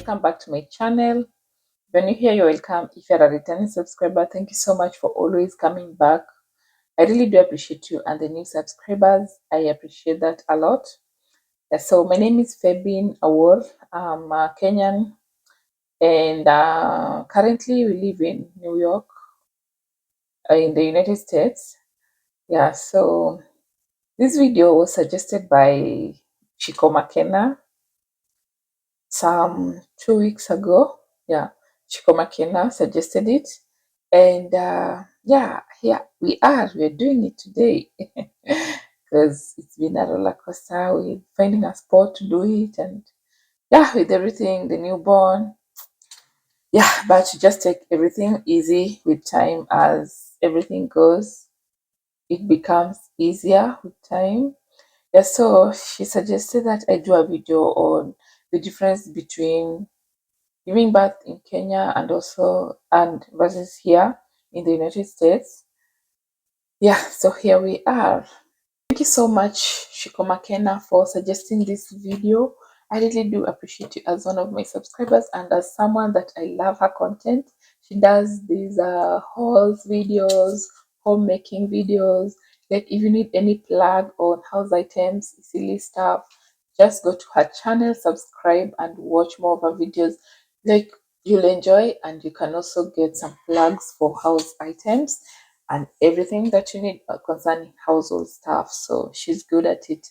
welcome back to my channel. When you here, you're welcome. If you're a returning subscriber, thank you so much for always coming back. I really do appreciate you, and the new subscribers, I appreciate that a lot. So my name is Febine Awuor. I'm a Kenyan, and currently we live in New York, in the United States. Yeah, so this video was suggested by Chiko McKenna some 2 weeks ago. Yeah, Chiko McKenna suggested it, and yeah, here we are. We're doing it today because it's been a roller coaster with finding a spot to do it, and yeah, with everything, the newborn. Yeah, but you just take everything easy with time as everything goes. It becomes easier with time. Yeah, so she suggested that I do a video on the difference between giving birth in Kenya and versus here in the United States. Yeah, so here we are. Thank you so much, Shiko McKenna, for suggesting this video. I really do appreciate you as one of my subscribers and as someone that I love her content. She does these hauls videos, homemaking videos. Like if you need any plug on house items, silly stuff, just go to her channel, subscribe, and watch more of her videos. Like you'll enjoy, and you can also get some plugs for house items and everything that you need concerning household stuff. So she's good at it,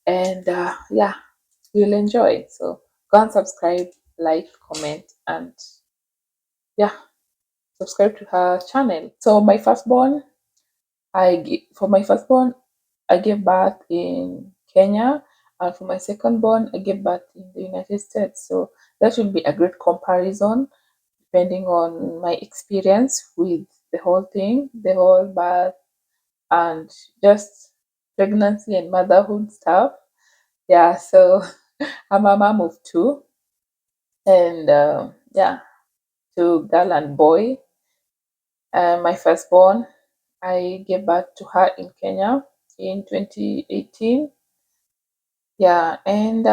and yeah, you'll enjoy. So go and subscribe, like, comment, and yeah, subscribe to her channel. So my firstborn, for my firstborn, I gave birth in Kenya, and for my secondborn, I gave birth in the United States. So that will be a great comparison depending on my experience with the whole thing, the whole birth, and just pregnancy and motherhood stuff. Yeah, so I'm a mom of two, and yeah, two girl and boy. My firstborn, I gave birth to her in Kenya in 2018. Yeah, and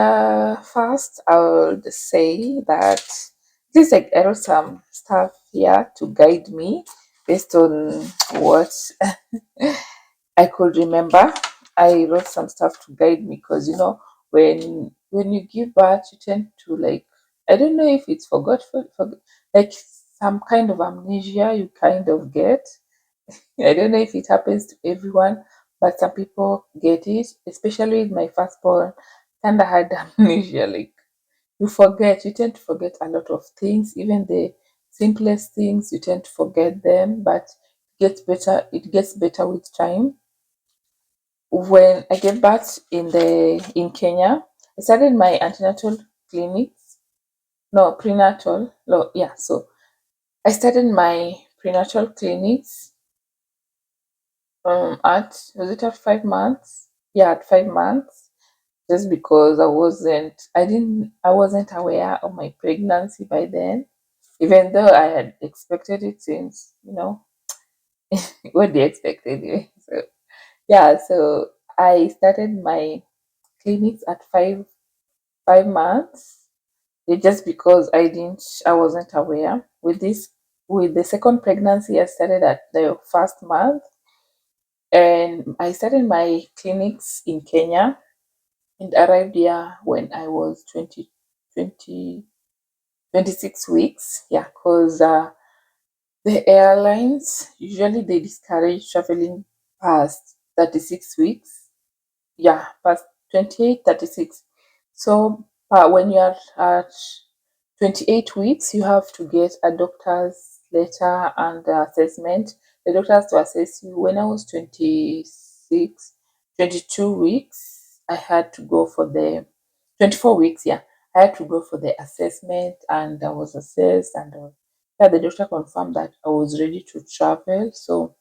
first I would say that this like I wrote some stuff here to guide me based on what I could remember. I wrote some stuff to guide me because when you give birth, you tend to like, I don't know if it's like some kind of amnesia you kind of get. I don't know if it happens to everyone, but some people get it, especially with my firstborn. Kind of had amnesia, like you tend to forget a lot of things, even the simplest things. You tend to forget them, but it gets better with time. When I gave birth in Kenya, I started my antenatal clinics. No, prenatal. No, yeah. So I started my prenatal clinics at was it at 5 months? Yeah, at 5 months. Just because I wasn't aware of my pregnancy by then. Even though I had expected it since, what they expect anyway. So yeah, so I started my clinics at 5 months. Just because I wasn't aware. With the second pregnancy, I started at the first month, and I started my clinics in Kenya and arrived here when I was 26 weeks. Yeah, because the airlines usually they discourage traveling past 36 weeks. Yeah, past 28, 36. So when you are at 28 weeks, you have to get a doctor's letter and assessment. The doctors to assess you. When I was 22 weeks, I had to go for the 24 weeks. Yeah, I had to go for the assessment, and I was assessed, and yeah, the doctor confirmed that I was ready to travel. So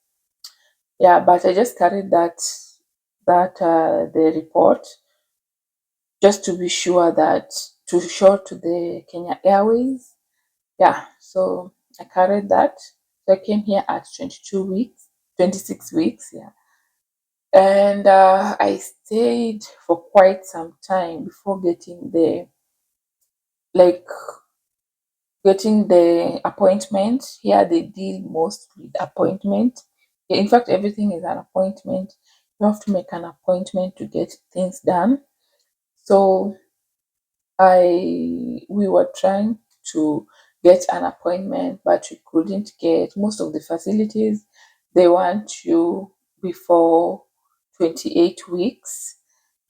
yeah, but I just carried the report just to be sure to show to the Kenya Airways. Yeah, so I carried that. So I came here at 22 weeks, 26 weeks, yeah. And I stayed for quite some time before getting the, like, getting the appointment. Here they deal most with appointment. In fact, everything is an appointment. You have to make an appointment to get things done. So we were trying to get an appointment, but we couldn't get most of the facilities. They want you before 28 weeks.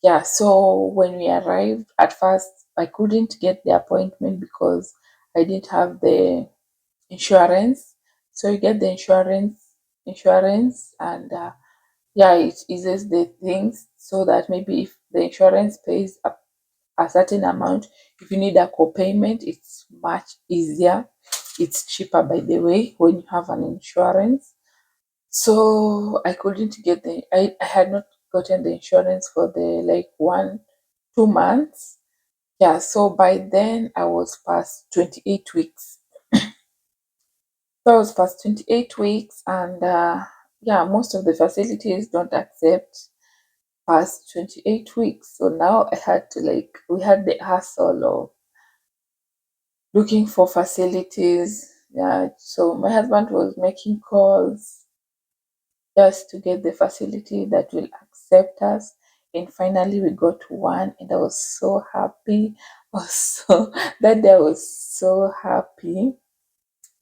Yeah, so when we arrived, at first I couldn't get the appointment because I didn't have the insurance. So you get the insurance, and yeah, it eases the things so that maybe if the insurance pays a certain amount, if you need a co-payment, it's much easier. It's cheaper, by the way, when you have an insurance. So I couldn't get I had not gotten the insurance for the like 1 2 months. Yeah, so by then I was past 28 weeks. So I was past 28 weeks, and yeah, most of the facilities don't accept past 28 weeks. So now I had to like, we had the hassle of looking for facilities. Yeah, so my husband was making calls just to get the facility that will accept us. And finally, we got one, and I was so happy. I was so that day I was so happy.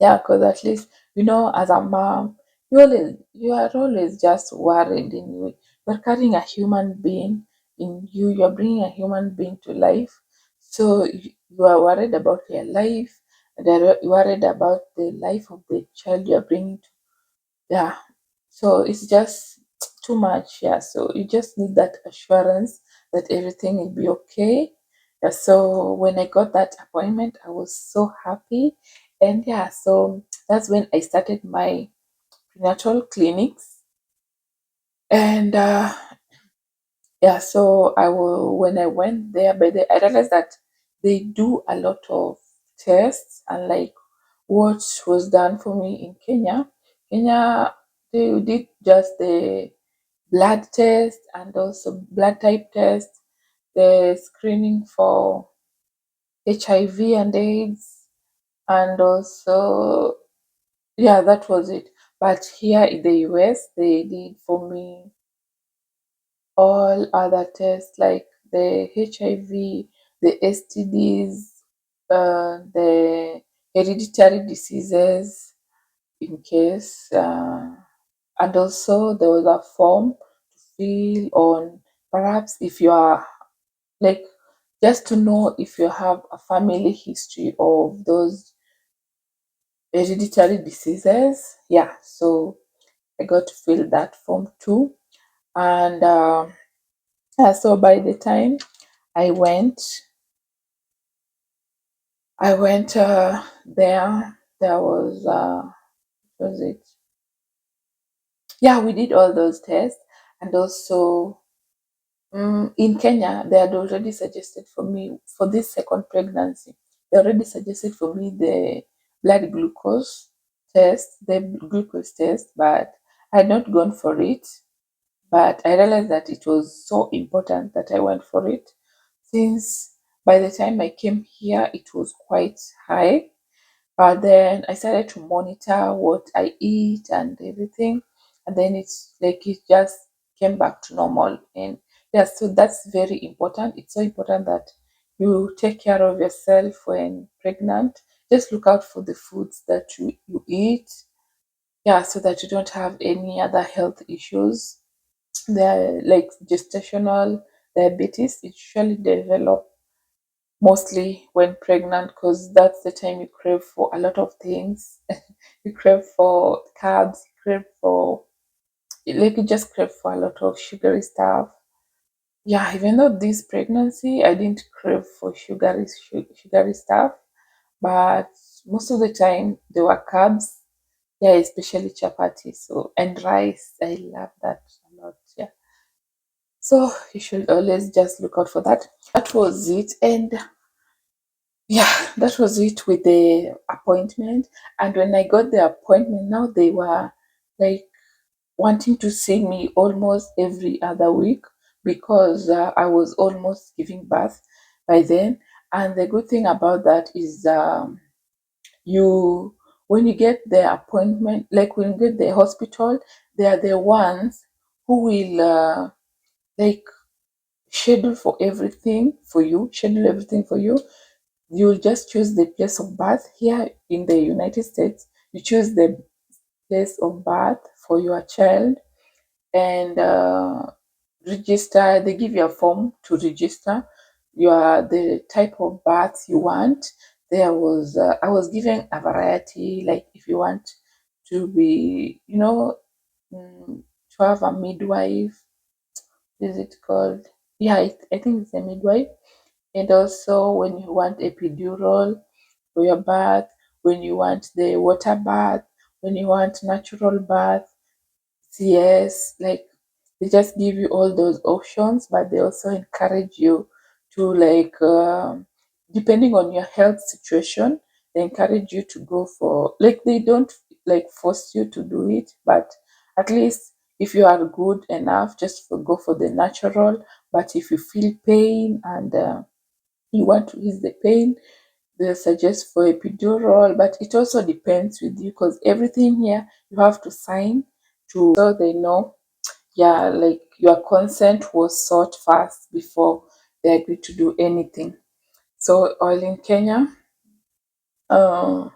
Yeah, because at least, as a mom, you are always just worried in you. You're carrying a human being in you. You're bringing a human being to life, so you are worried about their life. And you're worried about the life of the child you're bringing to. Yeah, so it's just too much. Yeah, so you just need that assurance that everything will be okay. Yeah, so when I got that appointment, I was so happy. And yeah, so that's when I started my prenatal clinics. And yeah, so when I went there, by the I realized that they do a lot of tests, and like what was done for me in Kenya, they did just the blood test and also blood type test, the screening for HIV and AIDS, and also, yeah, that was it. But here in the US, they did for me all other tests like the HIV, the STDs, the hereditary diseases in case, and also there was a form to fill on, perhaps if you are like, just to know if you have a family history of those hereditary diseases. Yeah, so I got to fill that form too. And yeah, so by the time I went, there. There was it? Yeah, we did all those tests, and also in Kenya, they had already suggested for me for this second pregnancy. They already suggested for me the blood glucose test, but I had not gone for it. But I realized that it was so important that I went for it, since by the time I came here, it was quite high. But then I started to monitor what I eat and everything. And then it's like it just came back to normal. And yeah, so that's very important. It's so important that you take care of yourself when pregnant. Just look out for the foods that you eat. Yeah, so that you don't have any other health issues. They're like gestational diabetes. It usually develop mostly when pregnant, because that's the time you crave for a lot of things. You crave for carbs, you crave for, like, you just crave for a lot of sugary stuff. Yeah, even though this pregnancy I didn't crave for sugary stuff, but most of the time there were carbs. Yeah, especially chapati, so, and rice. I love that a lot. Yeah, so you should always just look out for that. That was it. And yeah, that was it with the appointment. And when I got the appointment, now they were like wanting to see me almost every other week, because I was almost giving birth by then. And the good thing about that is, you when you get the appointment, like when you get the hospital, they are the ones who will like schedule everything for you. You just choose the place of birth. Here in the United States, you choose the place of birth for your child, and register. They give you a form to register your the type of birth you want. There was I was given a variety, like if you want to be, to have a midwife. Is it called? Yeah, I think it's a midwife. And also when you want epidural for your birth, when you want the water bath, when you want natural bath, yes, like they just give you all those options, but they also encourage you to depending on your health situation, they encourage you to go for, like, they don't like force you to do it, but at least if you are good enough, just go for the natural. But if you feel pain and you want to ease the pain, they suggest for epidural. But it also depends with you, because everything here you have to sign to, so they know, yeah, like your consent was sought first before they agree to do anything. So oil in Kenya, uh,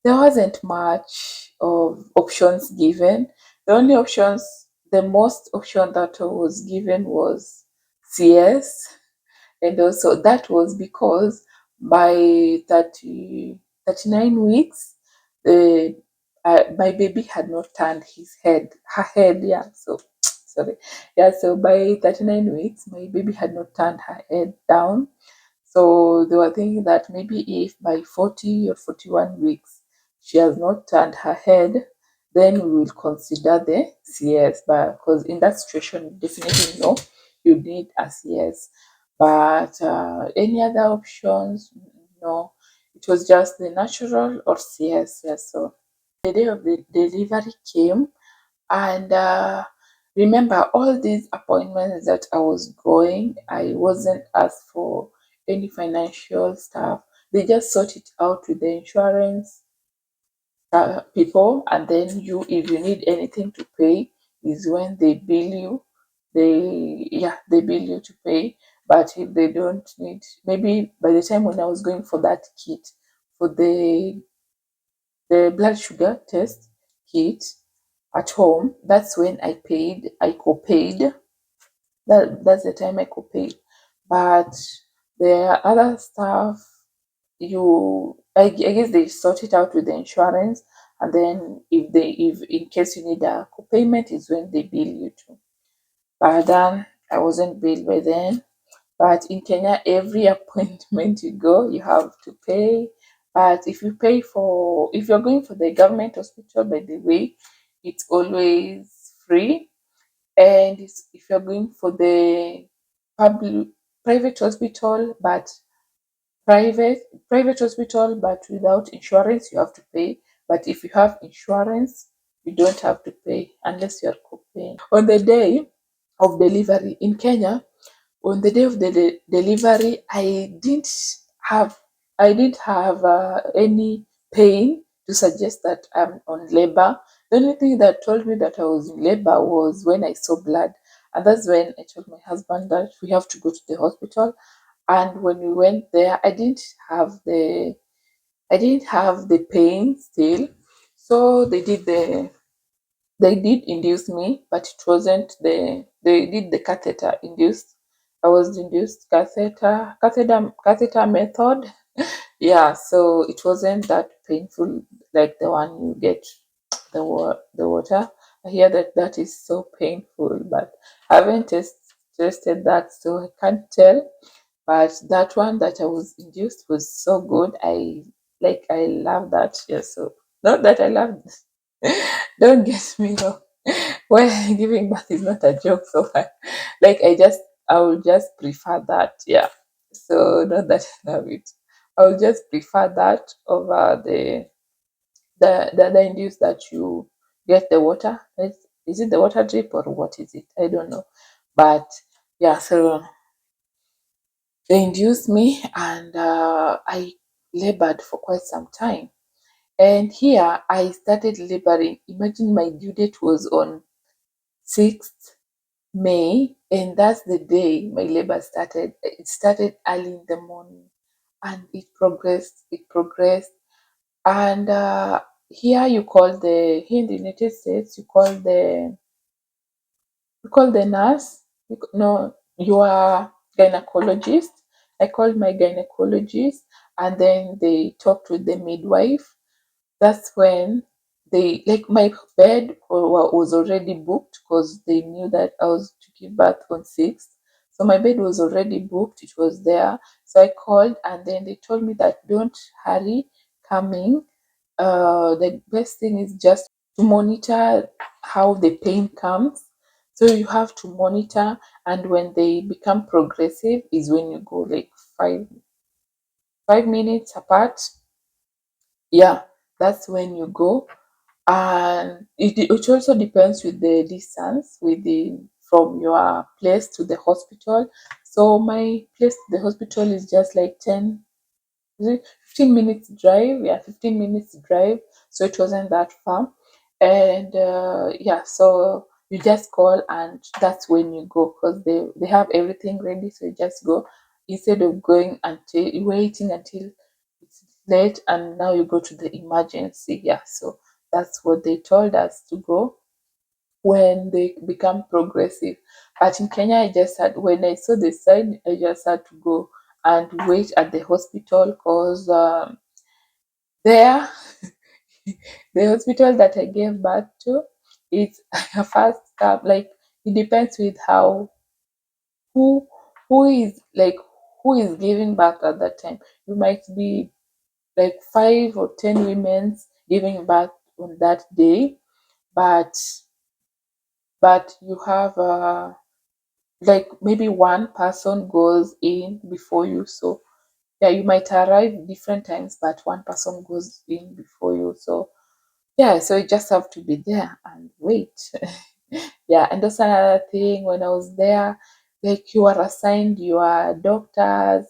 there wasn't much of options given. The only options, the most option that was given was CS. And also that was because by 39 weeks, the my baby had not turned her head, yeah. So sorry, yeah. So by 39 weeks, my baby had not turned her head down. So they were thinking that maybe if by 40 or 41 weeks she has not turned her head, then we will consider the CS. But because in that situation, definitely no, you need a CS. But any other options, no. It was just the natural or CS. Yes. So the day of the delivery came, and remember, all these appointments that I was going, I wasn't asked for any financial stuff. They just sort it out with the insurance people, and then if you need anything to pay, is when they bill you. They bill you to pay. But if they don't need, maybe by the time when I was going for that kit, for the blood sugar test kit at home, that's when I co-paid. That's the time I co-paid. But the other stuff, I guess they sort it out with the insurance, and then if in case you need a co-payment is when they bill you too. But then I wasn't billed by then. But in Kenya, every appointment you go, you have to pay. But if you're going for the government hospital, by the way, it's always free. And if you're going for the public private hospital, but private private hospital, but without insurance, you have to pay. But if you have insurance, you don't have to pay unless you are co-paying. On the day of delivery in Kenya, on the day of the delivery, have I didn't have any pain to suggest that I'm on labor. The only thing that told me that I was in labor was when I saw blood, and that's when I told my husband that we have to go to the hospital. And when we went there, I didn't have the pain still. So they did induce me, but it wasn't they did the catheter induced. I was induced catheter method. Yeah, so it wasn't that painful like the one you get the water. I hear that that is so painful, but I haven't tested that, so I can't tell. But that one that I was induced was so good. I love that. Yes, so not that I love don't get me wrong. Well, giving birth is not a joke, so I will just prefer that. Yeah. So not that I love it. I will just prefer that over the other induced that you get the water. Is it the water drip or what is it? I don't know. But yeah, so they induced me, and I labored for quite some time. And here I started laboring. Imagine my due date was on 6th May, and that's the day my labor started. It started early in the morning, and it progressed. And here you call here in the United States, you call the nurse. No, you are gynecologist. I called my gynecologist, and then they talked with the midwife. That's when they, like, my bed was already booked because they knew that I was to give birth on 6th. So my bed was already booked, it was there. So I called, and then they told me that don't hurry coming. The best thing is just to monitor how the pain comes. So you have to monitor, and when they become progressive is when you go like 5 minutes apart. Yeah, that's when you go. And it also depends with the distance from your place to the hospital. So my place to the hospital is just like 15 minutes drive. Yeah, 15 minutes drive. So it wasn't that far. And yeah, so you just call, and that's when you go, because they have everything ready. So you just go, instead of going until waiting until it's late, and now you go to the emergency. Yeah, so that's what they told us to go when they become progressive. But in Kenya, I just had, when I saw the sign, I just had to go and wait at the hospital, because there, the hospital that I gave birth to, it's a fast step. Like, it depends with how who who is like who is giving birth at that time. You might be like 5 or 10 women giving birth on that day, but you have like maybe one person goes in before you. So yeah, you might arrive different times, but one person goes in before you. So yeah, so you just have to be there and wait. Yeah, and that's another thing. When I was there, like, you are assigned your doctors,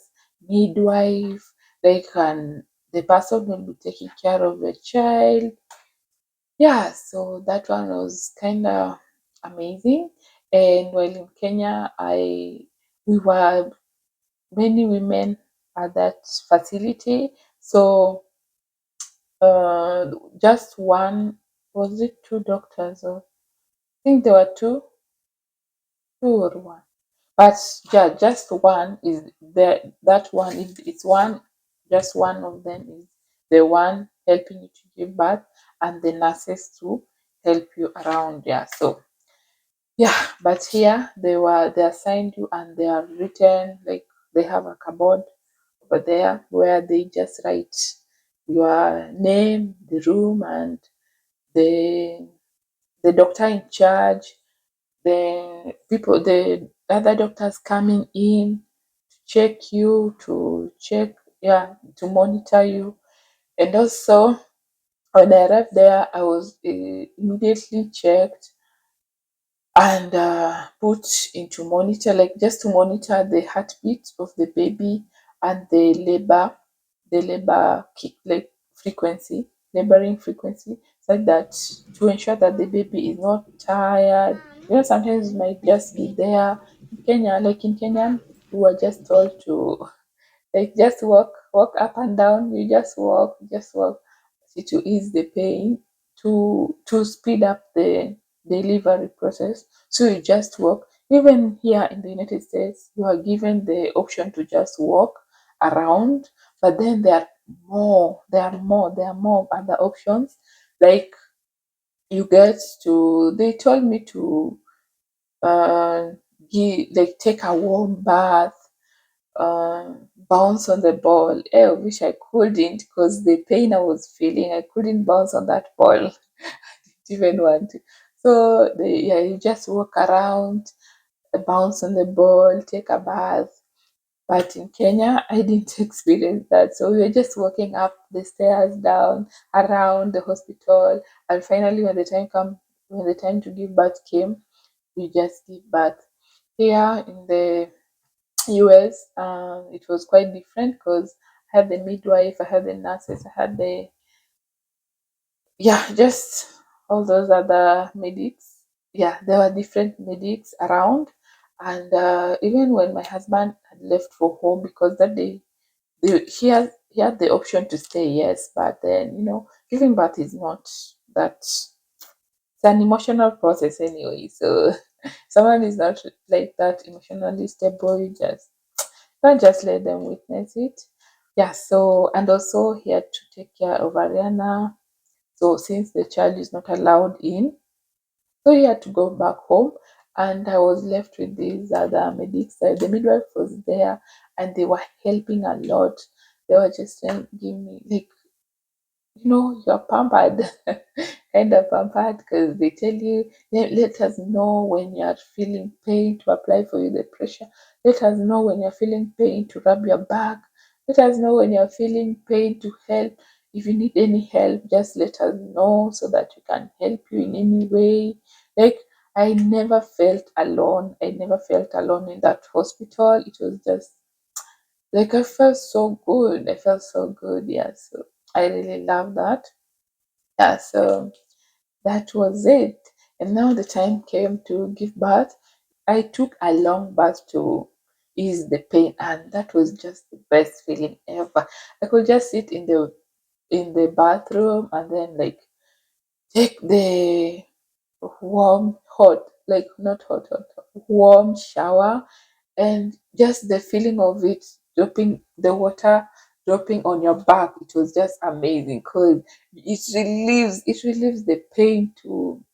midwife, like, and the person will be taking care of the child. Yeah, so that one was kind of amazing. And while in Kenya, I we were many women at that facility. So just one, was it two doctors, or I think there were two or one. But yeah, just one is there. That one is, it's one, just one of them is the one helping you to give birth, and the nurses to help you around. Yeah, so yeah, but here they assigned you, and they are written, like, they have a cupboard over there where they just write your name, the room, and the doctor in charge, the other doctors coming in to check you, yeah, to monitor you. And also, when I arrived there, I was immediately checked and put into monitor, like, just to monitor the heartbeat of the baby, and the labor kick, like, frequency, laboring frequency, so that, to ensure that the baby is not tired. Sometimes you might just be there. In Kenya, like in Kenyan, we were just told to, like, just walk up and down. You just walk to ease the pain, to speed up the delivery process. So you just walk. Even here in the United States, you are given the option to just walk around, but then there are more other options. Like, they told me to uh, take a warm bath, bounce on the ball. I wish I couldn't, because the pain I was feeling, I couldn't bounce on that ball. Didn't even want to. So yeah, you just walk around, bounce on the ball, take a bath. But in Kenya, I didn't experience that. So we were just walking up the stairs, down, around the hospital, and finally, when the time to give birth came, you just give birth. Here in the US, it was quite different, because I had the midwife, I had the nurses, I had yeah, just all those other medics. Yeah, there were different medics around, and even when my husband had left for home, because that day he had the option to stay, yes, but then giving birth is not that. It's an emotional process anyway. So someone is not like that emotionally stable. You just can't just let them witness it. Yeah. So and also he had to take care of Ariana. So since the child is not allowed in, so he had to go back home, and I was left with these other medics. The midwife was there, and they were helping a lot. They were just saying, "Give me like you're pampered, kind of pampered, because they tell you, let us know when you're feeling pain to apply for you the pressure. Let us know when you're feeling pain to rub your back. Let us know when you're feeling pain to help. If you need any help, just let us know so that we can help you in any way." Like, I never felt alone. I never felt alone in that hospital. It was just like I felt so good. I felt so good. Yeah. So I really love that. Yeah, so that was it. And now the time came to give birth. I took a long bath to ease the pain, and that was just the best feeling ever. I could just sit in the bathroom and then like take the warm, hot, like not hot, warm shower, and just the feeling of it dropping, the water dropping on your back. It was just amazing because it relieves the pain to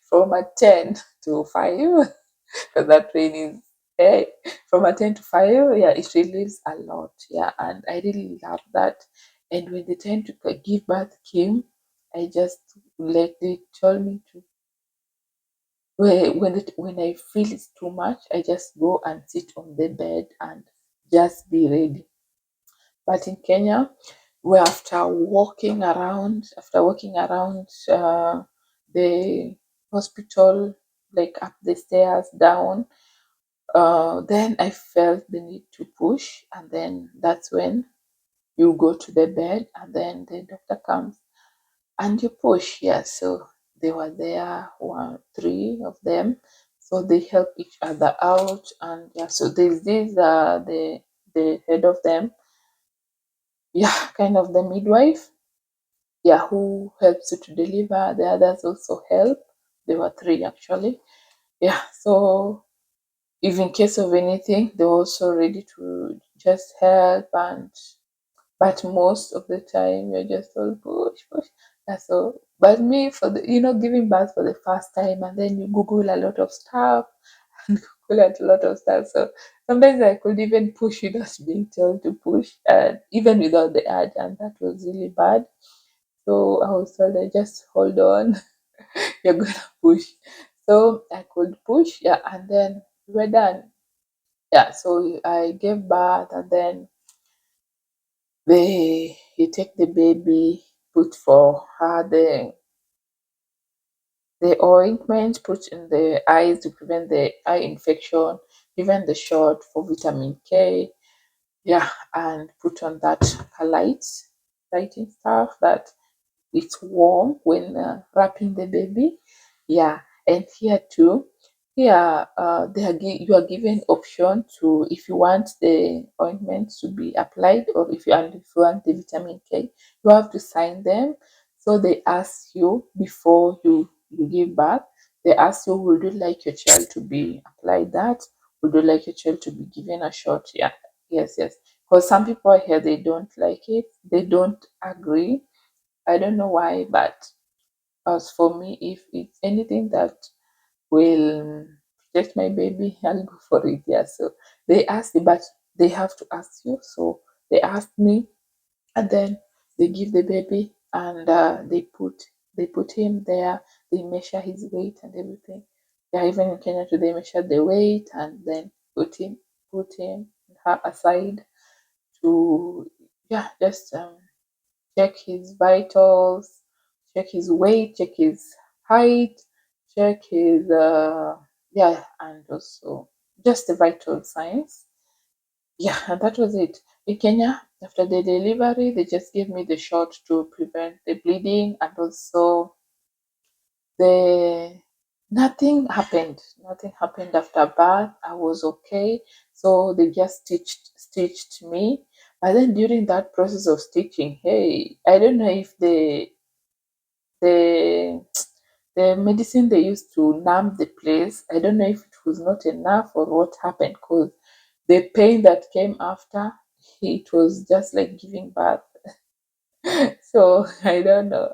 from a 10 to 5, because that pain is from a 10 to 5. Yeah, it relieves a lot. Yeah, and I really love that. And when the time to give birth came, I just, like they told me to, when I feel it's too much, I just go and sit on the bed and just be ready. But in Kenya, where after walking around the hospital, like up the stairs, down, then I felt the need to push, and then that's when you go to the bed, and then the doctor comes and you push. Yeah, so they were there, three of them, so they help each other out. And yeah, so there's this the head of them, yeah, kind of the midwife, yeah, who helps you to deliver. The others also help. There were three actually. Yeah, so if in case of anything, they're also ready to just help. And but most of the time you're just all push, push. That's all. But me, for the giving birth for the first time, and then you Google a lot of stuff and Google a lot of stuff. So sometimes I could even push without being told to push, and even without the ad, and that was really bad. So I was told, I just hold on, you're gonna push. So I could push, yeah, and then we're done. Yeah, so I gave birth, and then you take the baby, put for her the ointment, put in the eyes to prevent the eye infection, given the shot for vitamin K, yeah, and put on that lighting stuff that it's warm when wrapping the baby. Yeah, and here too, here you are given option to, if you want the ointment to be applied, or if you want the vitamin K, you have to sign them. So they ask you before you give birth. They ask you, would you like your child to be applied that? Would you like your child to be given a shot? Yeah, yes, yes. Because some people here, they don't like it. They don't agree. I don't know why, but as for me, if it's anything that will protect my baby, I'll go for it. Yeah. So they asked me, but they have to ask you. So they asked me, and then they give the baby, and they put him there. They measure his weight and everything. Yeah, even in Kenya too, they measure the weight and then put him her aside to, yeah, just check his vitals, check his weight, check his height, check his yeah, and also just the vital signs. Yeah, and that was it. In Kenya, after the delivery, they just gave me the shot to prevent the bleeding, and also the nothing happened after birth. I was okay, so they just stitched me. But then during that process of stitching, hey, I don't know if the the medicine they used to numb the place, I don't know if it was not enough or what happened, because the pain that came after, it was just like giving birth. So I don't know.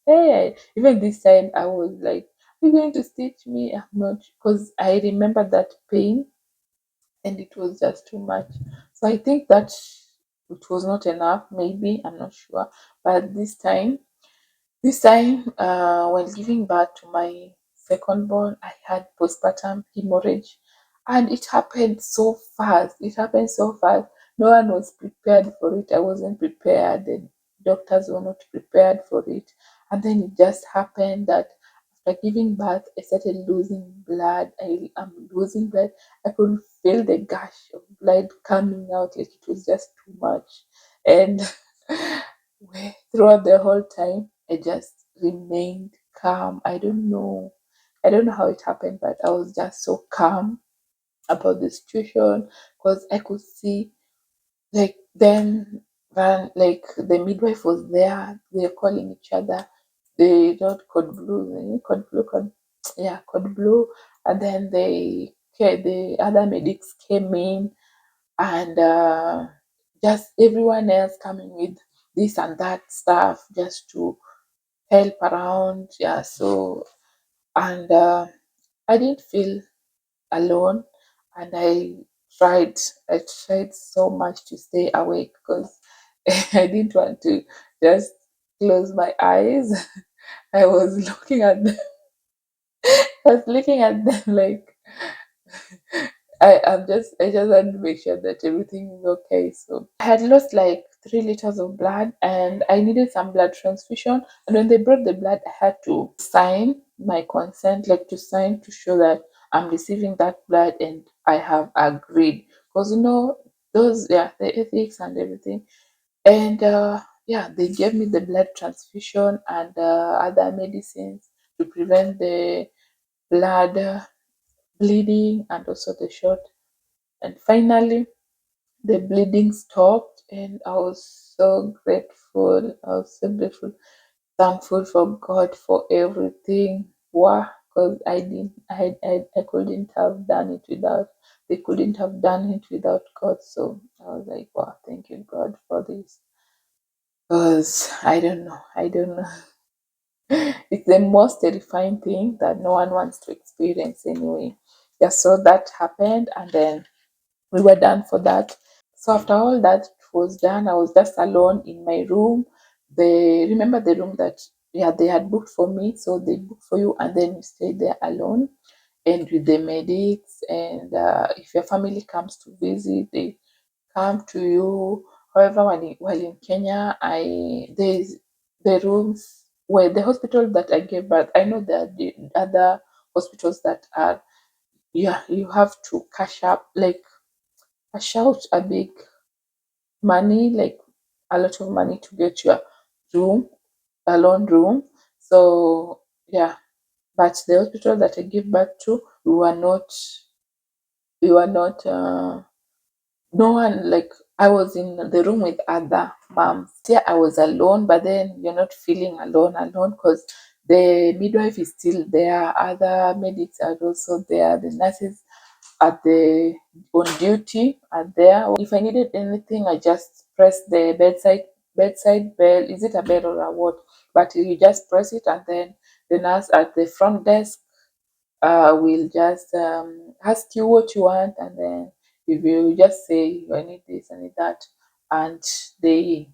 Hey, even this time I was like, "Are you going to stitch me?" I'm not, because I remember that pain and it was just too much. So I think that it was not enough. Maybe I'm not sure, but this time, when giving birth to my second born, I had postpartum hemorrhage, and it happened so fast. It happened so fast. No one was prepared for it. I wasn't prepared. The doctors were not prepared for it. And then it just happened that after giving birth, I started losing blood. I'm losing blood. I could feel the gush of blood coming out. Like it was just too much. And throughout the whole time, I just remained calm. I don't know. I don't know how it happened, but I was just so calm about the situation, because I could see, like, then ran, like, the midwife was there. They're calling each other. They wrote code blue, code blue, code, yeah, code blue. And then the other medics came in, and just everyone else coming with this and that stuff just to help around. Yeah, so, and I didn't feel alone, and tried I tried so much to stay awake, because I didn't want to just close my eyes. I was looking at them, I was looking at them like, I just want to make sure that everything is okay. So I had lost like 3 liters of blood, and I needed some blood transfusion. And when they brought the blood, I had to sign my consent, like to sign to show that I'm receiving that blood and I have agreed. Because those, yeah, the ethics and everything. And yeah, they gave me the blood transfusion and other medicines to prevent the blood bleeding, and also the shot. And finally, the bleeding stopped, and I was so grateful. I was so grateful, thankful for God for everything. Wow, because I couldn't have done it without. They couldn't have done it without God. So I was like, wow, thank you, God, for this. Because I don't know. It's the most terrifying thing that no one wants to experience anyway. Yeah, so that happened, and then we were done for that. So after all that was done, I was just alone in my room. They remember the room that, yeah, they had booked for me, so they book for you, and then you stay there alone and with the medics. And if your family comes to visit, they come to you. However, while in Kenya, I there's the rooms where the hospital that I gave birth. I know that the other hospitals that are, yeah, you have to cash out a big money, like a lot of money to get your room, alone room. So yeah, but the hospital that I give birth to, we were not no one, like, I was in the room with other moms. Yeah, I was alone, but then you're not feeling alone, because the midwife is still there, other medics are also there, the nurses at the on duty are there. If I needed anything, I just press the bedside bell. Is it a bell or a what? But you just press it, and then the nurse at the front desk will just ask you what you want, and then you will just say, I need this, I need that, and they,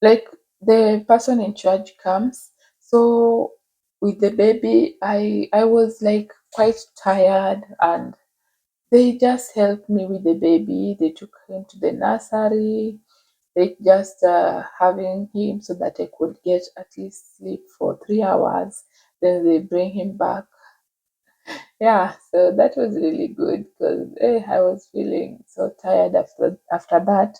like, the person in charge comes. So with the baby, I was like quite tired, and they just helped me with the baby. They took him to the nursery. They just having him so that I could get at least sleep for 3 hours. Then they bring him back. Yeah, so that was really good because I was feeling so tired after that.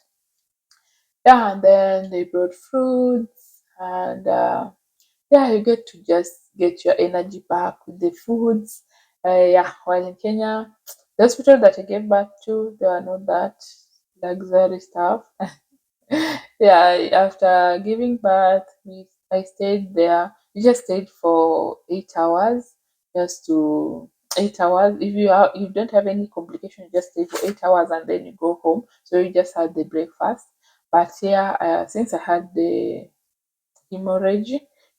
Yeah, and then they brought fruits, and yeah, you get to just get your energy back with the foods. Yeah, while in Kenya, the hospital that I gave birth to, they were not that luxury stuff. Yeah, after giving birth, I stayed there. We just stayed for 8 hours, just to 8 hours. If you don't have any complication, you just stay for 8 hours and then you go home. So you just had the breakfast. But yeah, since I had the hemorrhage,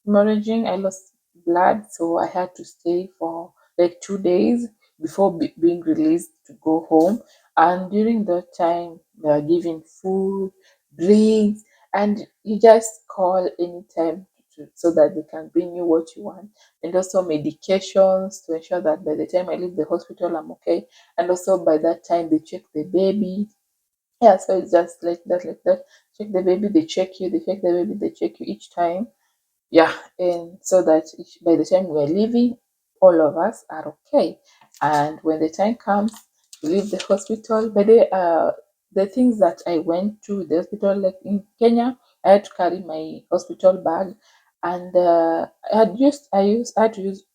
hemorrhaging, I lost blood, so I had to stay for like 2 days before being released to go home. And during that time, they are giving food, drinks, and you just call anytime so that they can bring you what you want, and also medications to ensure that by the time I leave the hospital, I'm okay. And also by that time, they check the baby. Yeah, so it's just like that, like that. Check the baby, they check you, they check the baby, they check you each time. Yeah, and so that by the time we're leaving, all of us are okay. And when the time comes to leave the hospital, by the things that I went to the hospital, like in Kenya, I had to carry my hospital bag, and I had to use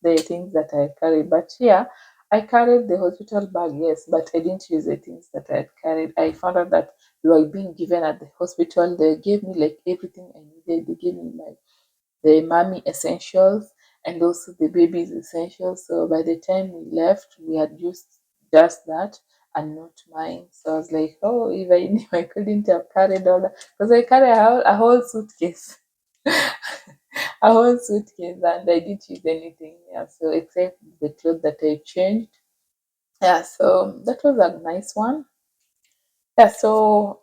the things that I carried. But here, I carried the hospital bag, yes, but I didn't use the things that I had carried. I found out that we were being given at the hospital. They gave me like everything I needed. They gave me my the mommy essentials and also the baby's essentials. So by the time we left, we had used just that and not mine. So I was like, oh, if I knew, I couldn't have carried all that because I carry a whole suitcase, a whole suitcase, and I didn't use anything. Yeah, so except the clothes that I changed. Yeah, so that was a nice one. Yeah, so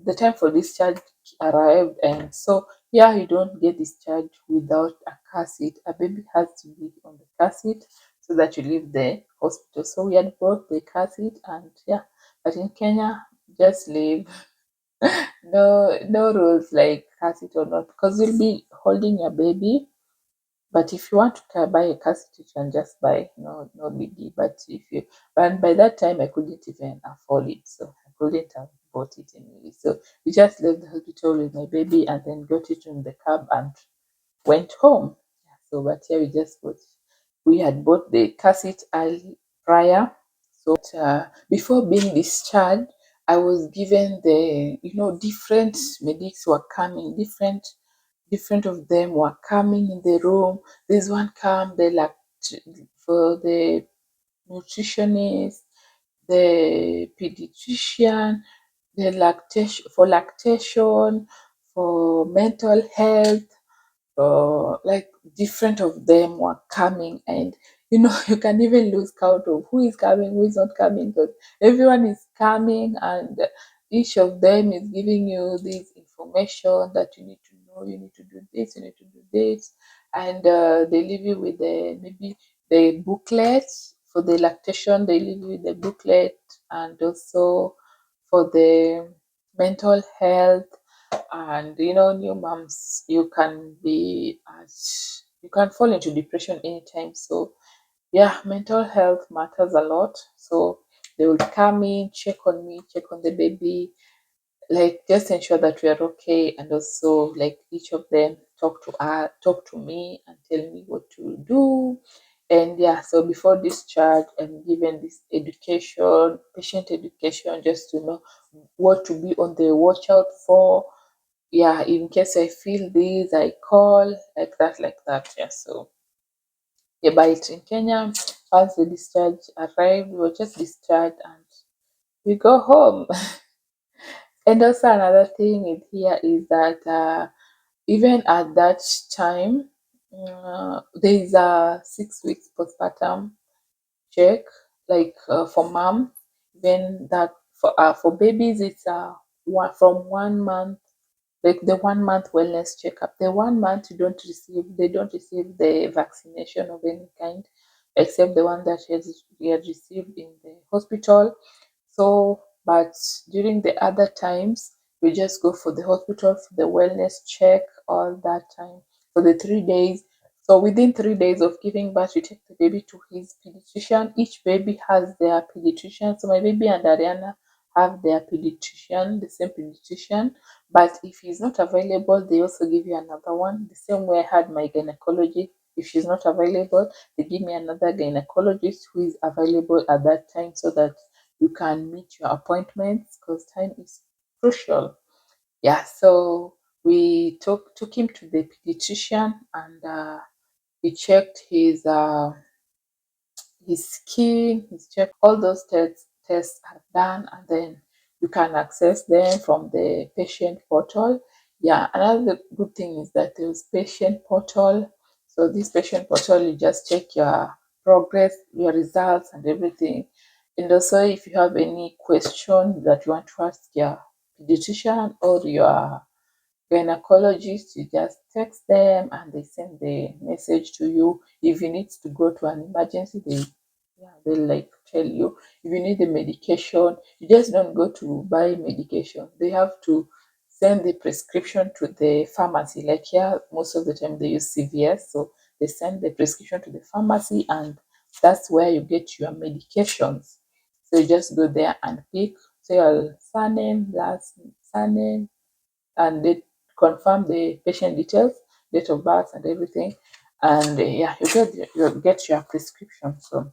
the time for discharge arrived, and so yeah, you don't get discharged without a car seat. A baby has to be on the car seat so that you leave the hospital. So we had brought the car seat, and yeah, but in Kenya, just leave. No rules like car seat or not, because you'll be holding your baby, but if you want to buy a car seat, you can just buy, no biggie. But and by that time, I couldn't even afford it, so I couldn't have bought it anyway. So we just left the hospital with my baby and then got it in the cab and went home. Yeah, so, but here we had bought the car seat early prior. So before being discharged, I was given different medics were coming, different of them were coming in the room. This one come, they like for the nutritionist, the pediatrician, the lactation, for mental health, like different of them were coming, and you can even lose count of who is coming, who is not coming, because everyone is coming, and each of them is giving you this information that you need to know. You need to do this, you need to do this, and they leave you with maybe the booklet for the lactation. They leave you with the booklet, and also for the mental health. And new moms, you can fall into depression anytime. So yeah, mental health matters a lot. So they will come in, check on me, check on the baby, like just ensure that we are okay, and also like each of them talk to me and tell me what to do. And yeah, so before discharge, I'm given this education, patient education, just to know what to be on the watch out for. Yeah, in case I feel this, I call, like that, like that. Yeah, so yeah, but in Kenya, once the discharge arrived, we were just discharged and we go home. And also another thing in here is that even at that time, there is a 6 weeks postpartum check, like for mom. Then that for babies, it's from 1 month, like the 1 month wellness checkup. The 1 month they don't receive the vaccination of any kind, except the one that he had received in the hospital. So, but during the other times, we just go for the hospital for the wellness check all that time for the 3 days. So within 3 days of giving birth, you take the baby to his pediatrician. Each baby has their pediatrician. So my baby and Ariana have their pediatrician, the same pediatrician. But if he's not available, they also give you another one. The same way I had my gynecologist. If she's not available, they give me another gynecologist who is available at that time so that you can meet your appointments because time is crucial. Yeah, so we took him to the pediatrician and he checked his skin, he's checked all those tests are done, and then you can access them from the patient portal. Yeah, another good thing is that there's patient portal. So this patient portal, you just check your progress, your results, and everything. And also, if you have any question that you want to ask your pediatrician or your gynecologist, you just text them and they send the message to you. If you need to go to an emergency, they like tell you. If you need the medication, you just don't go to buy medication. They have to send the prescription to the pharmacy. Like here, most of the time they use CVS, so they send the prescription to the pharmacy, and that's where you get your medications. So you just go there and pick, say your surname, last surname, and they confirm the patient details, date of birth, and everything. And yeah, you get your prescription. So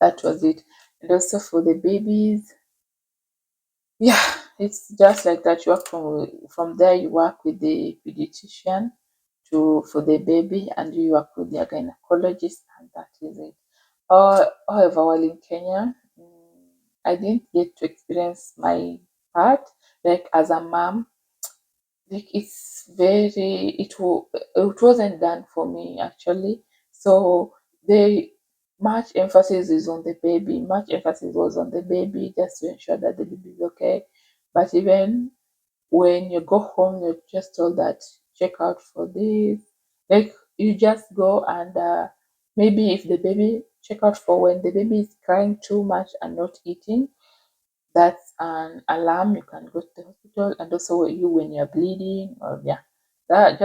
that was it. And also for the babies, yeah, it's just like that. You work from there. You work with the pediatrician to for the baby, and you work with the gynecologist, and that is it. However, while in Kenya, I didn't get to experience my part like as a mom. Like it wasn't done for me actually. So the much emphasis is on the baby. Much emphasis was on the baby just to ensure that the baby is okay. But even when you go home, you're just told that check out for this. Like you just go and maybe if the baby check out for when the baby is crying too much and not eating, that's an alarm. You can go to the hospital, and also you when you're bleeding, or yeah, that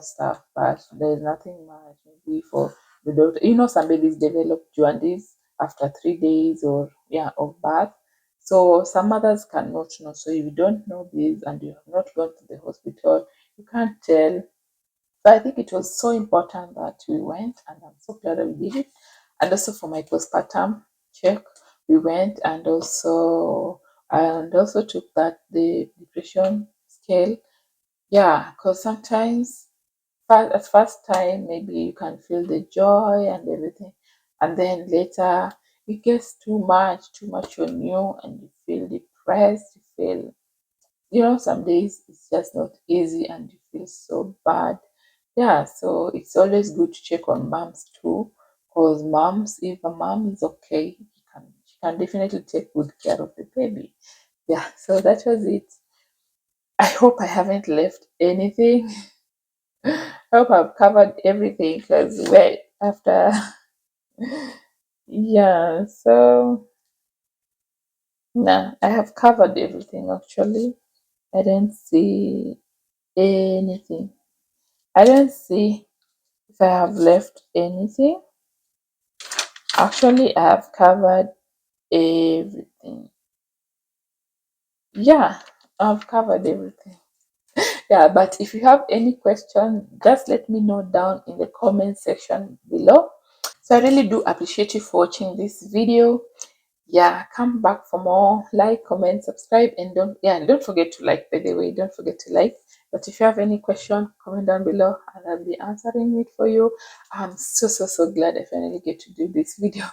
stuff. But there's nothing much maybe for the doctor. Some babies develop jaundice after 3 days or yeah of birth. So some mothers cannot know. So if you don't know this and you have not gone to the hospital, you can't tell. So I think it was so important that we went, and I'm so glad that we did it. And also for my postpartum check, we went, and also took that the depression scale. Yeah, because sometimes at first time maybe you can feel the joy and everything, and then later it gets too much on you, and you feel depressed. You feel some days it's just not easy and you feel so bad. Yeah, so it's always good to check on moms too, because moms, if a mom is okay, she can definitely take good care of the baby. Yeah, so that was it. I hope I haven't left anything. I hope I've covered everything because wait after yeah, so nah, I have covered everything actually. I don't see anything. I don't see if I have left anything. Actually, I have covered everything. Yeah, I've covered everything. Yeah, but if you have any question, just let me know down in the comment section below. So I really do appreciate you for watching this video. Yeah, come back for more. Like, comment, subscribe, and don't forget to like. By the way, don't forget to like. But if you have any question, comment down below and I'll be answering it for you. I'm so glad I finally get to do this video.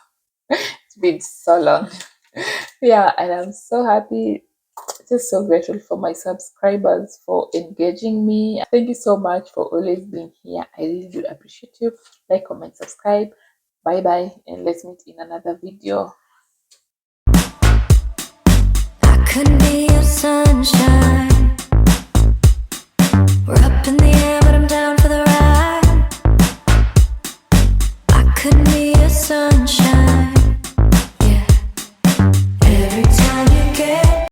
It's been so long. Yeah, and I'm so happy, just so grateful for my subscribers for engaging me. Thank you so much for always being here. I really do appreciate you. Like, comment, subscribe. Bye bye, and let's meet in another video. I could be your sunshine.